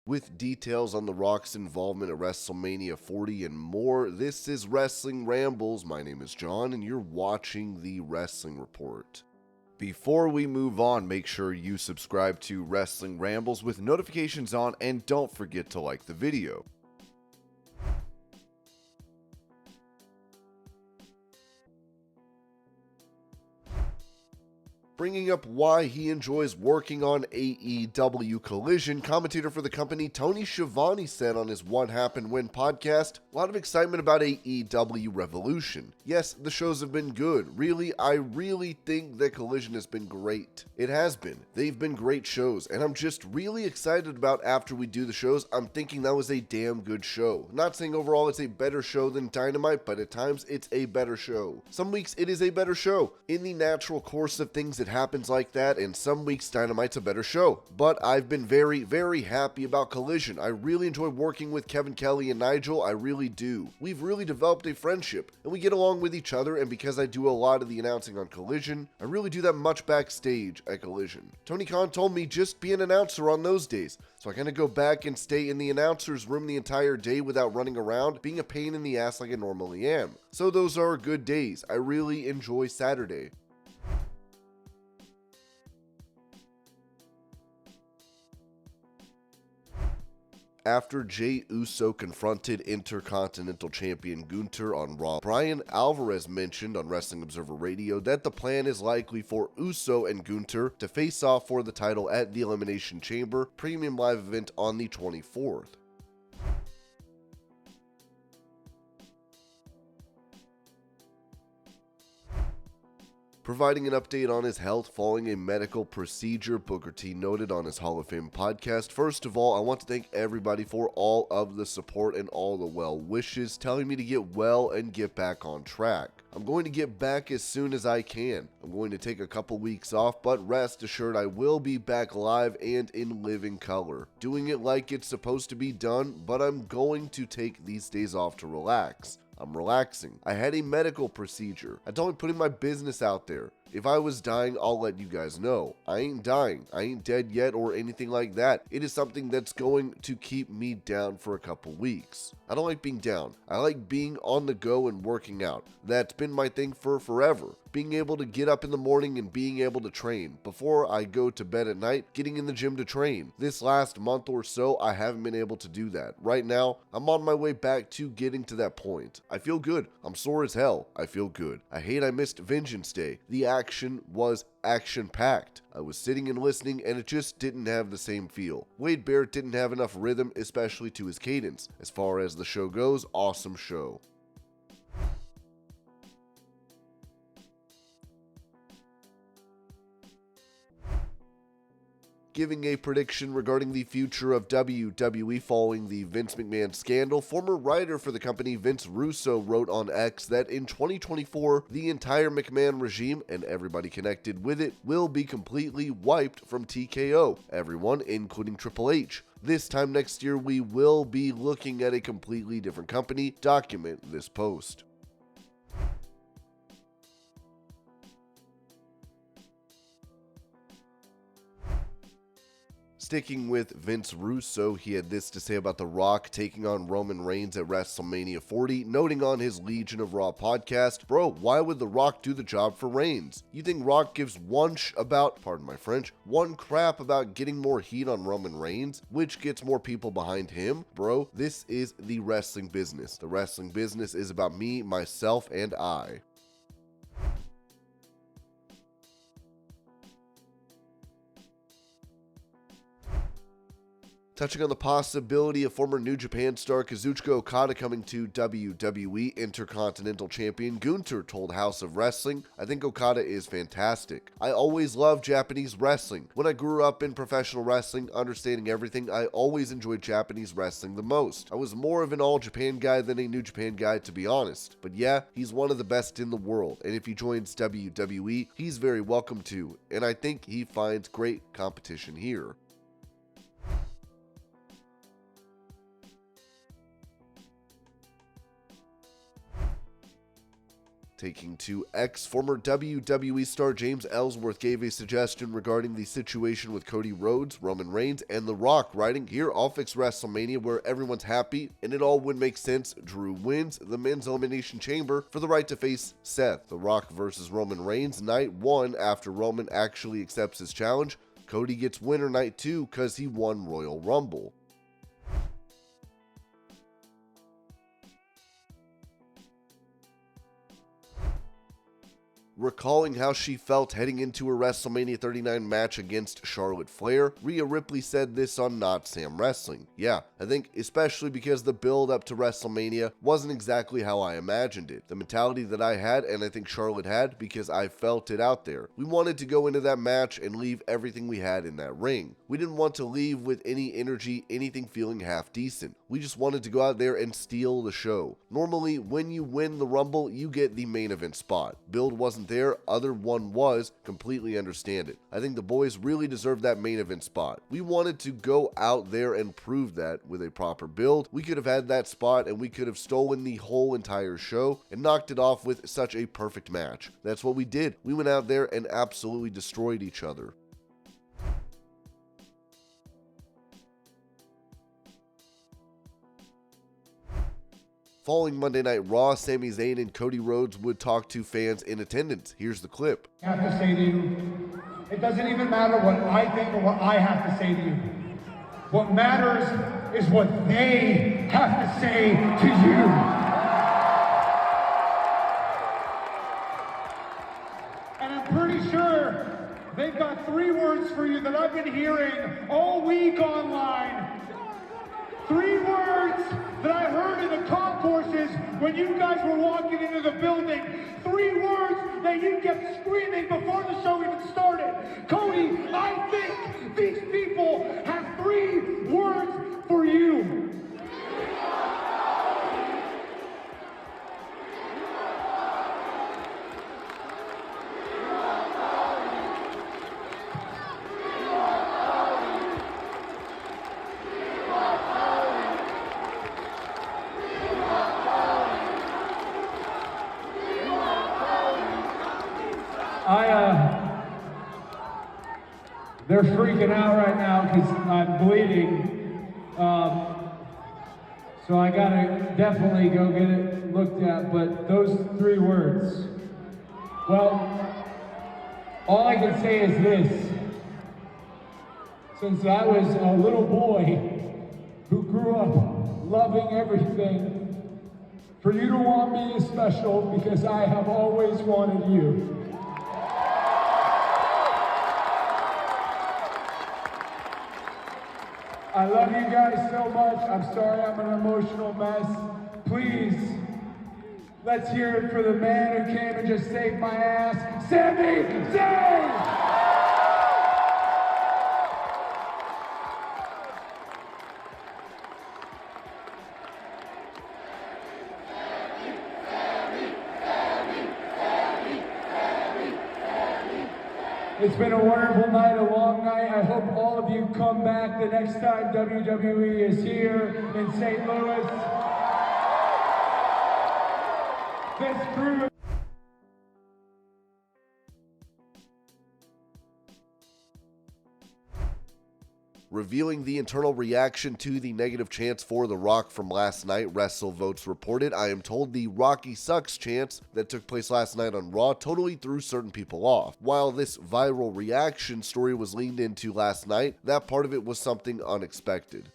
With details on The Rock's involvement at WrestleMania 40 and more, this is Wrestling Rambles. My name is John, and you're watching the Wrestling Report. Before we move on, make sure you subscribe to Wrestling Rambles with notifications on, and don't forget to like the video. Bringing up why he enjoys working on AEW Collision, commentator for the company Tony Schiavone said on his What Happened When podcast, a lot of excitement about AEW Revolution. Yes, the shows have been good. I really think that Collision has been great. It has been. They've been great shows, and I'm just really excited about after we do the shows, I'm thinking that was a damn good show. Not saying overall it's a better show than Dynamite, but at times it's a better show. Some weeks it is a better show. In the natural course of things, it happens like that, and some weeks Dynamite's a better show. But I've been very, very happy about Collision. I really enjoy working with Kevin Kelly and Nigel. I really do. We've really developed a friendship, and we get along with each other, and because I do a lot of the announcing on Collision, I really do that much backstage at Collision. Tony Khan told me just be an announcer on those days, so I kind of go back and stay in the announcer's room the entire day without running around, being a pain in the ass like I normally am. So those are good days. I really enjoy Saturday. After Jey Uso confronted Intercontinental Champion Gunther on Raw, Brian Alvarez mentioned on Wrestling Observer Radio that the plan is likely for Uso and Gunther to face off for the title at the Elimination Chamber Premium Live event on the 24th. Providing an update on his health following a medical procedure, Booker T noted on his Hall of Fame podcast, "First of all, I want to thank everybody for all of the support and all the well wishes, telling me to get well and get back on track. I'm going to get back as soon as I can. I'm going to take a couple weeks off, but rest assured I will be back live and in living color. Doing it like it's supposed to be done, but I'm going to take these days off to relax. I'm relaxing. I had a medical procedure. I don't like putting my business out there. If I was dying, I'll let you guys know. I ain't dying. I ain't dead yet or anything like that. It is something that's going to keep me down for a couple weeks. I don't like being down. I like being on the go and working out. That's been my thing for forever. Being able to get up in the morning and being able to train. Before I go to bed at night, getting in the gym to train. This last month or so, I haven't been able to do that. Right now, I'm on my way back to getting to that point. I feel good. I'm sore as hell. I feel good. I hate I missed Vengeance Day. The action was action-packed. I was sitting and listening, and it just didn't have the same feel. Wade Barrett didn't have enough rhythm, especially to his cadence. As far as the show goes, awesome show." Giving a prediction regarding the future of WWE following the Vince McMahon scandal, former writer for the company Vince Russo wrote on X that in 2024, the entire McMahon regime and everybody connected with it will be completely wiped from TKO, everyone including Triple H. This time next year, we will be looking at a completely different company. Document this post. Sticking with Vince Russo, he had this to say about The Rock taking on Roman Reigns at WrestleMania 40, noting on his Legion of Raw podcast, "Bro, why would The Rock do the job for Reigns? You think Rock gives one crap about getting more heat on Roman Reigns, which gets more people behind him? Bro, this is the wrestling business. The wrestling business is about me, myself, and I." Touching on the possibility of former New Japan star Kazuchika Okada coming to WWE, Intercontinental Champion Gunther told House of Wrestling, "I think Okada is fantastic. I always loved Japanese wrestling. When I grew up in professional wrestling, understanding everything, I always enjoyed Japanese wrestling the most. I was more of an All Japan guy than a New Japan guy, to be honest. But yeah, he's one of the best in the world, and if he joins WWE, he's very welcome to, and I think he finds great competition here." Taking to X, former WWE star James Ellsworth gave a suggestion regarding the situation with Cody Rhodes, Roman Reigns, and The Rock, writing, "Here, I'll fix WrestleMania where everyone's happy and it all would make sense. Drew wins the men's elimination chamber for the right to face Seth. The Rock versus Roman Reigns night 1 after Roman actually accepts his challenge. Cody gets winner night 2 cause he won Royal Rumble." Recalling how she felt heading into her WrestleMania 39 match against Charlotte Flair, Rhea Ripley said this on Not Sam Wrestling. "Yeah, I think especially because the build up to WrestleMania wasn't exactly how I imagined it. The mentality that I had and I think Charlotte had, because I felt it out there. We wanted to go into that match and leave everything we had in that ring. We didn't want to leave with any energy, anything feeling half decent. We just wanted to go out there and steal the show. Normally, when you win the Rumble, you get the main event spot. Build wasn't there, other one was, completely understand it. I think the boys really deserve that main event spot. We wanted to go out there and prove that with a proper build. We could have had that spot and we could have stolen the whole entire show and knocked it off with such a perfect match. That's what we did. We went out there and absolutely destroyed each other." Following Monday Night Raw, Sami Zayn and Cody Rhodes would talk to fans in attendance. Here's the clip. I have to say to you, it doesn't even matter what I think or what I have to say to you. What matters is what they have to say to you. And I'm pretty sure they've got 3 words for you that I've been hearing all week online. 3 words that I heard in the concourses when you guys were walking into the building. 3 words that you kept screaming before the show even started. Cody, I think these people have 3 words for you. They're freaking out right now because I'm bleeding. So I gotta definitely go get it looked at, but those 3 words. Well, all I can say is this. Since I was a little boy who grew up loving everything, for you to want me is special because I have always wanted you. I love you guys so much. I'm sorry I'm an emotional mess. Please, let's hear it for the man who came and just saved my ass, Sami Zayn! It's been a wonderful night, a long night. I hope all of you come back the next time WWE is here in St. Louis. This crew. Revealing the internal reaction to the negative chants for The Rock from last night, WrestleVotes reported, "I am told the Rocky sucks chants that took place last night on Raw totally threw certain people off. While this viral reaction story was leaned into last night, that part of it was something unexpected."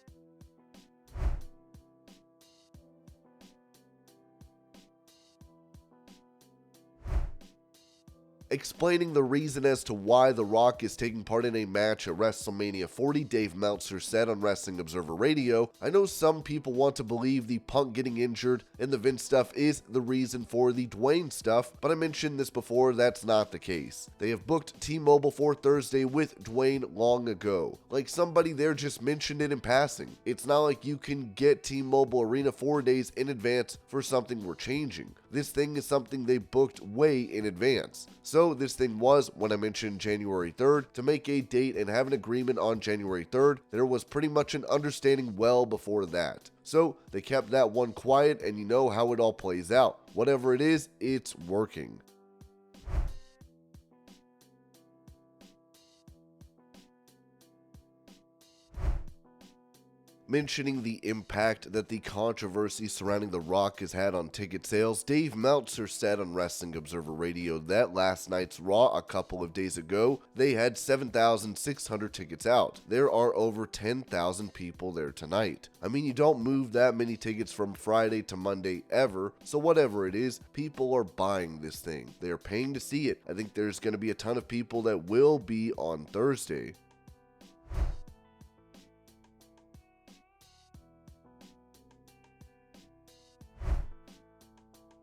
Explaining the reason as to why The Rock is taking part in a match at WrestleMania 40, Dave Meltzer said on Wrestling Observer Radio, "I know some people want to believe the Punk getting injured and the Vince stuff is the reason for the Dwayne stuff, but I mentioned this before, that's not the case. They have booked T-Mobile for Thursday with Dwayne long ago. Like somebody there just mentioned it in passing. It's not like you can get T-Mobile Arena 4 days in advance for something we're changing. This thing is something they booked way in advance. So So this thing was, when I mentioned January 3rd, to make a date and have an agreement on January 3rd, there was pretty much an understanding well before that. So they kept that one quiet, and you know how it all plays out. Whatever it is, it's working. Mentioning the impact that the controversy surrounding The Rock has had on ticket sales, Dave Meltzer said on Wrestling Observer Radio that last night's Raw a couple of days ago, they had 7,600 tickets out. There are over 10,000 people there tonight. I mean, you don't move that many tickets from Friday to Monday ever, so whatever it is, people are buying this thing. They're paying to see it. I think there's going to be a ton of people that will be on Thursday.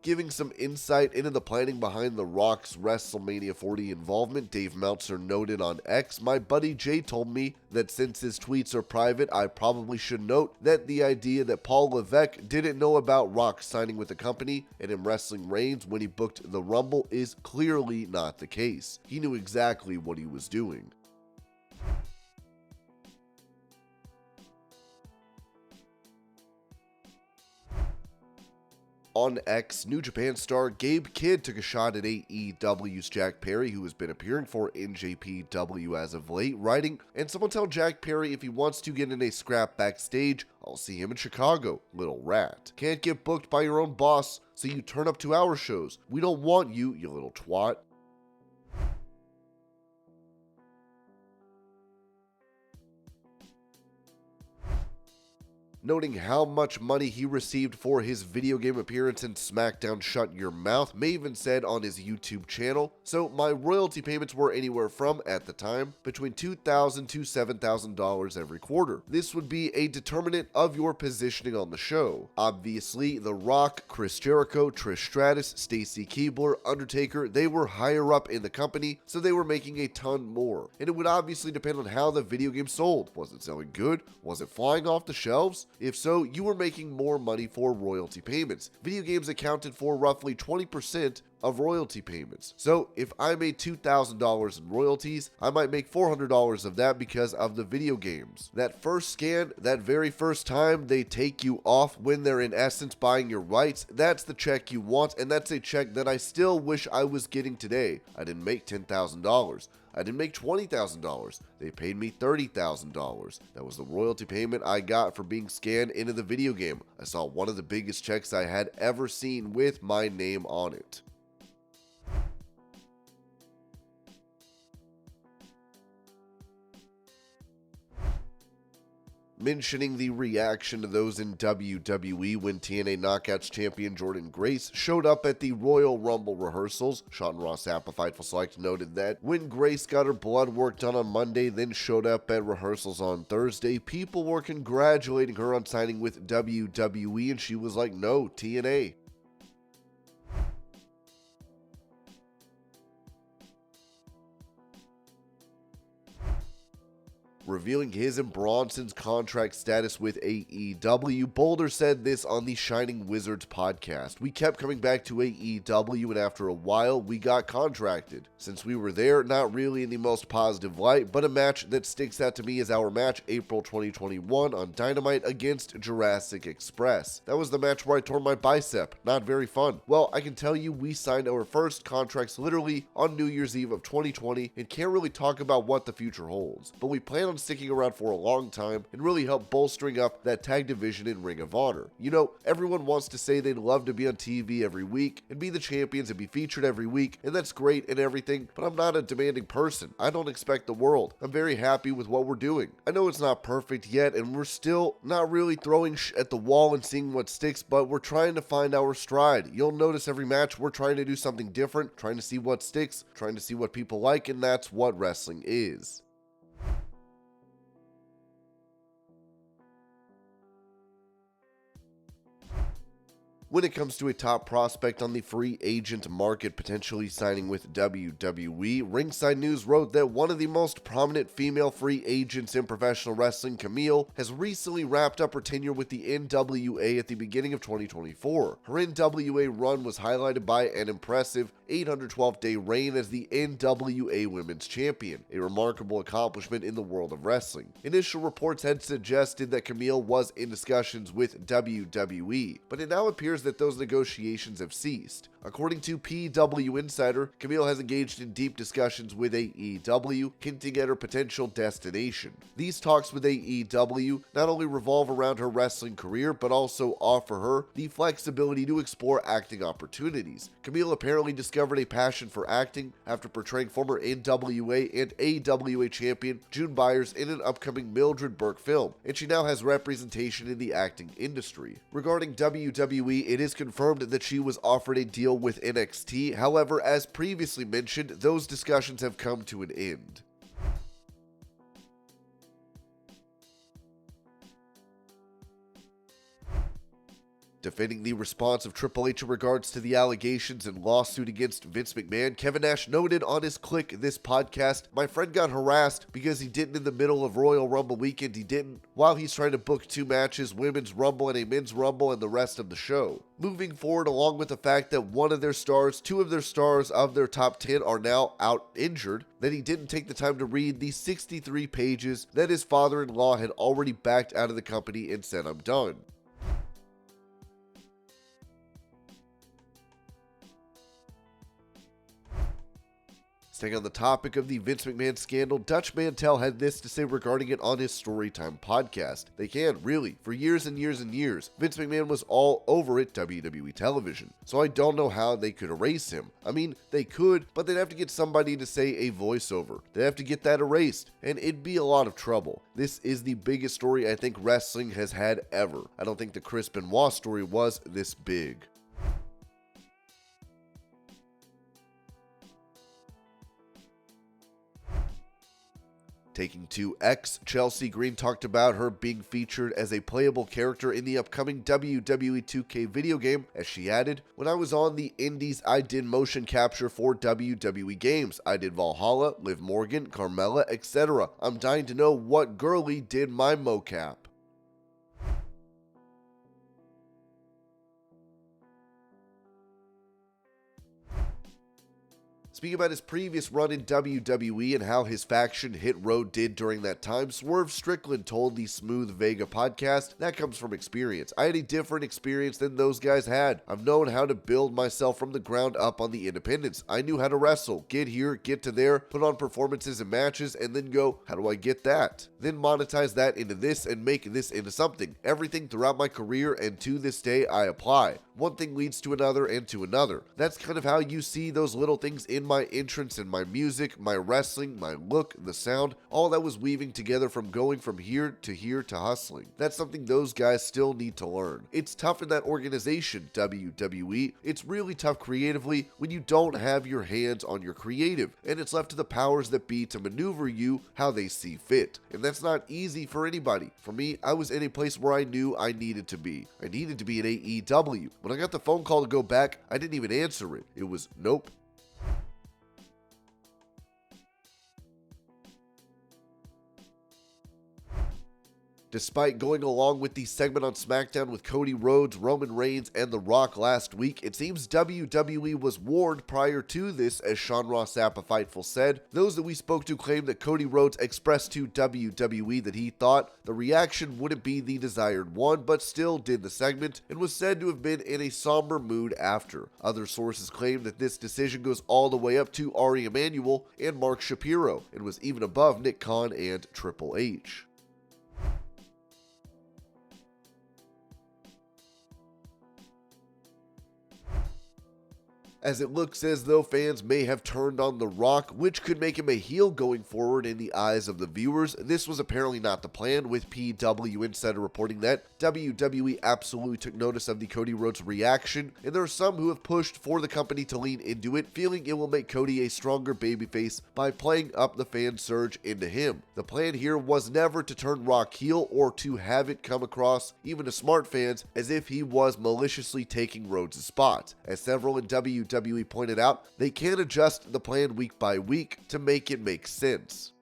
Giving some insight into the planning behind The Rock's WrestleMania 40 involvement, Dave Meltzer noted on X, "My buddy Jey told me that since his tweets are private, I probably should note that the idea that Paul Levesque didn't know about Rock signing with the company and him wrestling Reigns when he booked the Rumble is clearly not the case. He knew exactly what he was doing." On X, New Japan star Gabe Kidd took a shot at AEW's Jack Perry, who has been appearing for NJPW as of late, writing, "And someone tell Jack Perry if he wants to get in a scrap backstage, I'll see him in Chicago, little rat. Can't get booked by your own boss, so you turn up to our shows. We don't want you, you little twat." Noting how much money he received for his video game appearance in SmackDown Shut Your Mouth, Maven said on his YouTube channel, "So my royalty payments were anywhere from, at the time, between $2,000 to $7,000 every quarter. This would be a determinant of your positioning on the show. Obviously, The Rock, Chris Jericho, Trish Stratus, Stacy Keibler, Undertaker, they were higher up in the company, so they were making a ton more. And it would obviously depend on how the video game sold. Was it selling good? Was it flying off the shelves? If so, you were making more money for royalty payments. Video games accounted for roughly 20% of royalty payments. So if I made $2,000 in royalties, I might make $400 of that because of the video games. That first scan, that very first time they take you off when they're in essence buying your rights, that's the check you want, and that's a check that I still wish I was getting today. I didn't make $10,000. I didn't make $20,000. They paid me $30,000. That was the royalty payment I got for being scanned into the video game. I saw one of the biggest checks I had ever seen with my name on it." Mentioning the reaction to those in WWE when TNA Knockouts champion Jordynne Grace showed up at the Royal Rumble rehearsals, Sean Ross Appa Fightful Select noted that when Grace got her blood work done on Monday, then showed up at rehearsals on Thursday, people were congratulating her on signing with WWE, and she was like, "No, TNA." Revealing his and Bronson's contract status with AEW, Boulder said this on the Shining Wizards podcast. "We kept coming back to AEW, and after a while, we got contracted. Since we were there, not really in the most positive light, but a match that sticks out to me is our match April 2021 on Dynamite against Jurassic Express. That was the match where I tore my bicep. Not very fun. Well, I can tell you we signed our first contracts literally on New Year's Eve of 2020 and can't really talk about what the future holds. But we plan on sticking around for a long time and really help bolstering up that tag division in Ring of Honor. You know, everyone wants to say they'd love to be on TV every week and be the champions and be featured every week, and that's great and everything, but I'm not a demanding person. I don't expect the world. I'm very happy with what we're doing. I know it's not perfect yet, and we're still not really throwing at the wall and seeing what sticks, but we're trying to find our stride. You'll notice every match we're trying to do something different, trying to see what sticks, trying to see what people like, and that's what wrestling is." When it comes to a top prospect on the free agent market potentially signing with WWE, Ringside News wrote that one of the most prominent female free agents in professional wrestling, Camille, has recently wrapped up her tenure with the NWA at the beginning of 2024. Her NWA run was highlighted by an impressive 812-day reign as the NWA Women's Champion, a remarkable accomplishment in the world of wrestling. Initial reports had suggested that Camille was in discussions with WWE, but it now appears that those negotiations have ceased. According to PW Insider, Camille has engaged in deep discussions with AEW, hinting at her potential destination. These talks with AEW not only revolve around her wrestling career, but also offer her the flexibility to explore acting opportunities. Camille apparently discovered a passion for acting after portraying former NWA and AWA champion June Byers in an upcoming Mildred Burke film, and she now has representation in the acting industry. Regarding WWE, it is confirmed that she was offered a deal with NXT. However, as previously mentioned, those discussions have come to an end. Defending the response of Triple H in regards to the allegations and lawsuit against Vince McMahon, Kevin Nash noted on his Click This podcast, "My friend got harassed because he didn't in the middle of Royal Rumble weekend, he didn't, while he's trying to book 2 matches, Women's Rumble and a Men's Rumble, and the rest of the show." Moving forward, along with the fact that two of their stars of their top 10 are now out injured, that he didn't take the time to read the 63 pages that his father-in-law had already backed out of the company and said, "I'm done." Staying on the topic of the Vince McMahon scandal, Dutch Mantel had this to say regarding it on his Storytime podcast. They can, really. For years and years and years, Vince McMahon was all over at WWE television. So I don't know how they could erase him. I mean, they could, but they'd have to get somebody to say a voiceover. They'd have to get that erased, and it'd be a lot of trouble. This is the biggest story I think wrestling has had ever. I don't think the Chris Benoit story was this big. Taking to X, Chelsea Green talked about her being featured as a playable character in the upcoming WWE 2K video game, as she added, "When I was on the indies, I did motion capture for WWE games. I did Valhalla, Liv Morgan, Carmella, etc. I'm dying to know what girly did my mocap." Speaking about his previous run in WWE and how his faction Hit Row did during that time, Swerve Strickland told the Smooth Vega podcast, "That comes from experience. I had a different experience than those guys had. I've known how to build myself from the ground up on the independents. I knew how to wrestle, get here, get to there, put on performances and matches, and then go, how do I get that? Then monetize that into this and make this into something. Everything throughout my career, and to this day I apply. One thing leads to another and to another. That's kind of how you see those little things in my entrance and my music, my wrestling, my look, the sound, all that was weaving together from going from here to hustling. That's something those guys still need to learn. It's tough in that organization, WWE. It's really tough creatively when you don't have your hands on your creative, and it's left to the powers that be to maneuver you how they see fit. And that's not easy for anybody. For me, I was in a place where I knew I needed to be. I needed to be at AEW. When I got the phone call to go back, I didn't even answer it. It was, nope. Despite going along with the segment on SmackDown with Cody Rhodes, Roman Reigns, and The Rock last week, it seems WWE was warned prior to this, as Sean Ross Sapp of Fightful said. Those that we spoke to claimed that Cody Rhodes expressed to WWE that he thought the reaction wouldn't be the desired one, but still did the segment, and was said to have been in a somber mood after. Other sources claim that this decision goes all the way up to Ari Emanuel and Mark Shapiro, and was even above Nick Khan and Triple H. as it looks as though fans may have turned on The Rock, which could make him a heel going forward in the eyes of the viewers. This was apparently not the plan, with PW Insider reporting that WWE absolutely took notice of the Cody Rhodes reaction, and there are some who have pushed for the company to lean into it, feeling it will make Cody a stronger babyface by playing up the fan surge into him. The plan here was never to turn Rock heel or to have it come across, even to smart fans, as if he was maliciously taking Rhodes' spot. As several in WWE pointed out, they can adjust the plan week by week to make it make sense.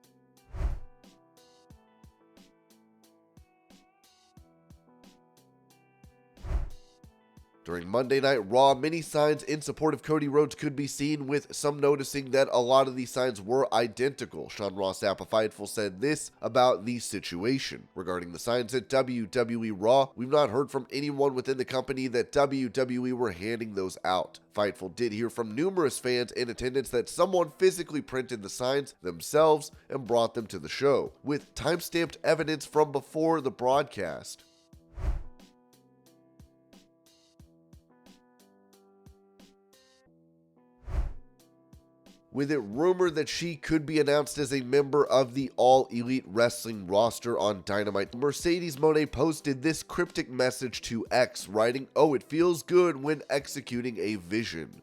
During Monday Night Raw, many signs in support of Cody Rhodes could be seen, with some noticing that a lot of these signs were identical. Sean Ross Sapp of Fightful said this about the situation. Regarding the signs at WWE Raw, we've not heard from anyone within the company that WWE were handing those out. Fightful did hear from numerous fans in attendance that someone physically printed the signs themselves and brought them to the show, with time-stamped evidence from before the broadcast. With it rumored that she could be announced as a member of the All Elite Wrestling roster on Dynamite, Mercedes Mone posted this cryptic message to X, writing, "Oh, it feels good when executing a vision."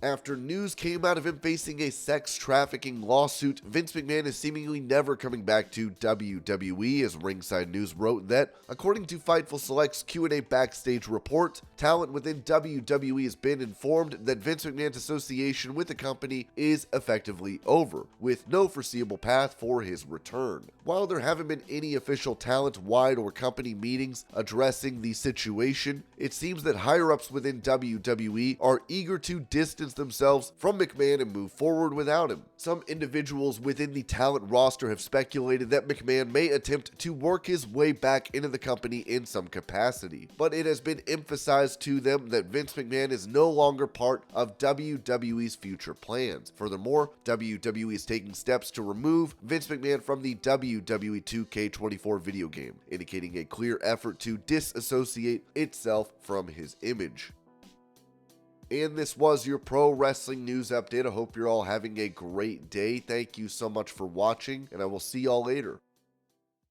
After news came out of him facing a sex trafficking lawsuit, Vince McMahon is seemingly never coming back to WWE, as Ringside News wrote that, according to Fightful Select's Q&A backstage report, talent within WWE has been informed that Vince McMahon's association with the company is effectively over, with no foreseeable path for his return. While there haven't been any official talent-wide or company meetings addressing the situation, it seems that higher-ups within WWE are eager to distance themselves from McMahon and move forward without him. Some individuals within the talent roster have speculated that McMahon may attempt to work his way back into the company in some capacity, but it has been emphasized to them that Vince McMahon is no longer part of WWE's future plans. Furthermore, WWE is taking steps to remove Vince McMahon from the WWE 2K24 video game, indicating a clear effort to disassociate itself from his image. And this was your pro wrestling news update. I hope you're all having a great day. Thank you so much for watching, and I will see y'all later.